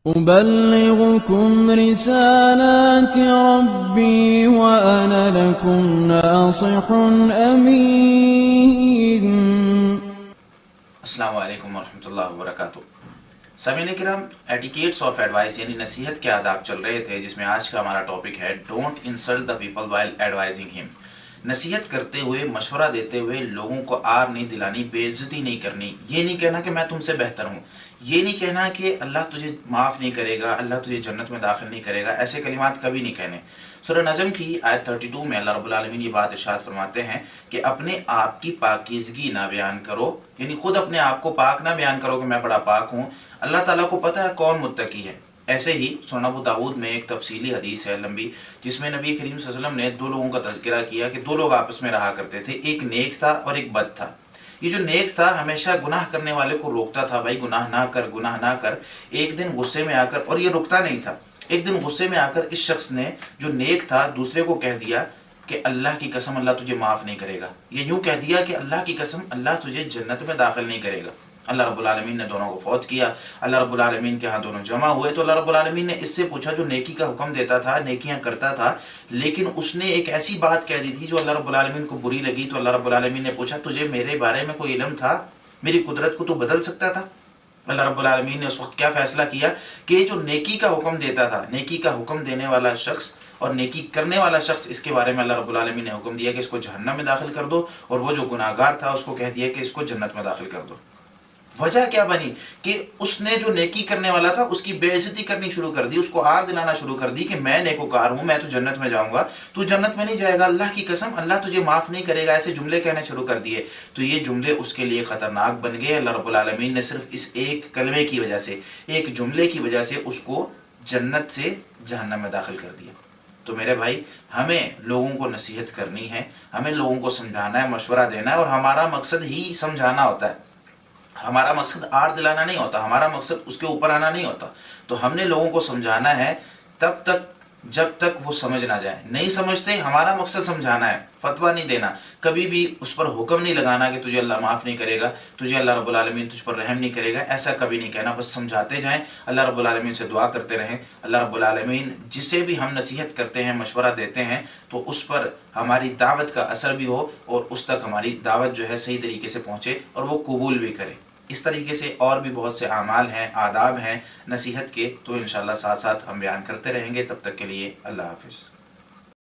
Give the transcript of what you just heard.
أبلغكم رسالات ربي وأنا لكم ناصح أمين. السلام علیکم ورحمۃ اللہ وبرکاتہ. سامعین کرام، ایٹیکیٹس آف ایڈوائس یعنی نصیحت کے آداب چل رہے تھے، جس میں آج کا ہمارا ٹاپک ہے don't insult the people while advising ہم. نصیحت کرتے ہوئے، مشورہ دیتے ہوئے لوگوں کو آر نہیں دلانی، بے عزتی نہیں کرنی. یہ نہیں کہنا کہ میں تم سے بہتر ہوں، یہ نہیں کہنا کہ اللہ تجھے معاف نہیں کرے گا، اللہ تجھے جنت میں داخل نہیں کرے گا. ایسے کلمات کبھی نہیں کہنے. سورہ نجم کی آیت 32 میں اللہ رب العالمین یہ بات ارشاد فرماتے ہیں کہ اپنے آپ کی پاکیزگی نہ بیان کرو، یعنی خود اپنے آپ کو پاک نہ بیان کرو کہ میں بڑا پاک ہوں. اللہ تعالیٰ کو پتہ ہے کون متقی ہے. ایسے ہی سنن ابو داؤد میں ایک تفصیلی حدیث ہے لمبی، جس میں نبی کریم صلی اللہ علیہ وسلم نے دو لوگوں کا تذکرہ کیا کہ دو لوگ آپس میں رہا کرتے تھے، ایک نیک تھا اور ایک بد تھا. یہ جو نیک تھا ہمیشہ گناہ کرنے والے کو روکتا تھا، بھائی گناہ نہ کر، گناہ نہ کر. ایک دن غصے میں آ کر، اور یہ رکتا نہیں تھا، ایک دن غصے میں آ کر اس شخص نے جو نیک تھا دوسرے کو کہہ دیا کہ اللہ کی قسم اللہ تجھے معاف نہیں کرے گا. یہ یوں کہہ دیا کہ اللہ کی قسم اللہ تجھے جنت میں داخل نہیں کرے گا. اللہ رب العالمین نے دونوں کو فوت کیا. اللہ رب العالمین کے ہاں دونوں جمع ہوئے تو اللہ رب العالمین نے اس سے پوچھا جو نیکی کا حکم دیتا تھا، نیکیاں کرتا تھا، لیکن اس نے ایک ایسی بات کہہ دی تھی جو اللہ رب العالمین کو بری لگی. تو اللہ رب العالمین نے پوچھا تجھے میرے بارے میں کوئی علم تھا؟ میری قدرت کو تو بدل سکتا تھا؟ اللہ رب العالمین نے اس وقت کیا فیصلہ کیا کہ جو نیکی کا حکم دیتا تھا، نیکی کا حکم دینے والا شخص اور نیکی کرنے والا شخص، اس کے بارے میں اللہ رب العالمین نے حکم دیا کہ اس کو جہنم میں داخل کر دو، اور وہ جو گناہ گار تھا اس کو کہہ دیا کہ اس کو جنت میں داخل کر دو. وجہ کیا بنی کہ اس نے جو نیکی کرنے والا تھا اس کی بے عزتی کرنی شروع کر دی، اس کو آر دلانا شروع کر دی کہ میں نیکوکار ہوں، میں تو جنت میں جاؤں گا، تو جنت میں نہیں جائے گا، اللہ کی قسم اللہ تجھے معاف نہیں کرے گا. ایسے جملے کہنے شروع کر دیے. تو یہ جملے اس کے لیے خطرناک بن گئے. اللہ رب العالمین نے صرف اس ایک کلمے کی وجہ سے، ایک جملے کی وجہ سے اس کو جنت سے جہنم میں داخل کر دیا. تو میرے بھائی، ہمیں لوگوں کو نصیحت کرنی ہے، ہمیں لوگوں کو سمجھانا ہے، مشورہ دینا ہے، اور ہمارا مقصد ہی سمجھانا ہوتا ہے. ہمارا مقصد آر دلانا نہیں ہوتا، ہمارا مقصد اس کے اوپر آنا نہیں ہوتا. تو ہم نے لوگوں کو سمجھانا ہے تب تک جب تک وہ سمجھ نہ جائیں. نہیں سمجھتے، ہمارا مقصد سمجھانا ہے، فتویٰ نہیں دینا. کبھی بھی اس پر حکم نہیں لگانا کہ تجھے اللہ معاف نہیں کرے گا، تجھے اللہ رب العالمین تجھ پر رحم نہیں کرے گا. ایسا کبھی نہیں کہنا. بس سمجھاتے جائیں، اللہ رب العالمین سے دعا کرتے رہیں. اللہ رب العالمین جسے بھی ہم نصیحت کرتے ہیں، مشورہ دیتے ہیں، تو اس پر ہماری دعوت کا اثر بھی ہو اور اس تک ہماری دعوت جو ہے صحیح طریقے سے پہنچے اور وہ قبول بھی کرے. اس طریقے سے اور بھی بہت سے اعمال ہیں، آداب ہیں نصیحت کے، تو انشاءاللہ ساتھ ساتھ ہم بیان کرتے رہیں گے. تب تک کے لیے اللہ حافظ.